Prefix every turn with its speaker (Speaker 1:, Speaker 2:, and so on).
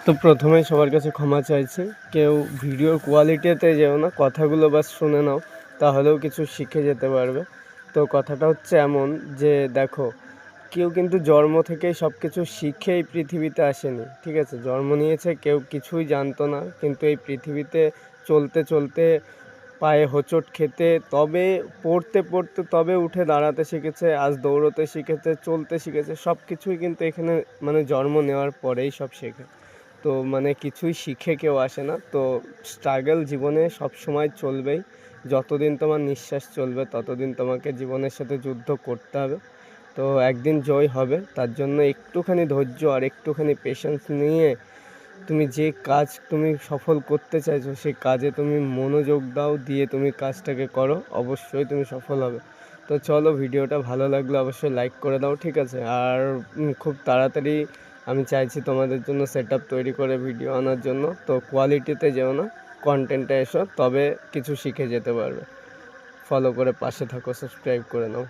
Speaker 1: তো প্রথমেই সবার কাছে ক্ষমা চাইছি। কেউ ভিডিওর কোয়ালিটিতে যেও না, কথাগুলো বাস শুনে নাও, তাহলেও কিছু শিখে যেতে পারবে। তো কথাটা হচ্ছে এমন যে দেখো, কেউ কিন্তু জন্ম থেকেই সব কিছু শিখে এই পৃথিবীতে আসেনি, ঠিক আছে? জন্ম নিয়েছে, কেউ কিছুই জানতো না, কিন্তু এই পৃথিবীতে চলতে চলতে পায়ে হোঁচট খেতে তবে পড়তে পড়তে তবে উঠে দাঁড়াতে শিখেছে, আজ দৌড়তে শিখেছে, চলতে শিখেছে, সব কিছুই কিন্তু এখানে মানে জন্ম নেওয়ার পরেই সব শেখে। তো মানে কিছুই শিখে কেউ আসে না। তো স্ট্রাগল জীবনে সব সময় চলবেই। যতদিন তোমার নিঃশ্বাস চলবে ততদিন তোমাকে জীবনের সাথে যুদ্ধ করতে হবে। তো একদিন জয় হবে, তার জন্য একটুখানি ধৈর্য আর একটুখানি পেশেন্স নিয়ে তুমি যে কাজ তুমি সফল করতে চাইছো সেই কাজে তুমি মনোযোগ দাও, দিয়ে তুমি কাজটাকে করো, অবশ্যই তুমি সফল হবে। তো চলো, ভিডিওটা ভালো লাগলে অবশ্যই লাইক করে দাও, ঠিক আছে? আর খুব তাড়াতাড়ি আমি চাইছি তোমাদের জন্য সেট আপ তৈরি করে ভিডিও আনার জন্য। তো কোয়ালিটিতে যেও না, কন্টেন্টে এসো, তবে কিছু শিখে যেতে পারবে। ফলো করে পাশে থাকো, সাবস্ক্রাইব করে নাও।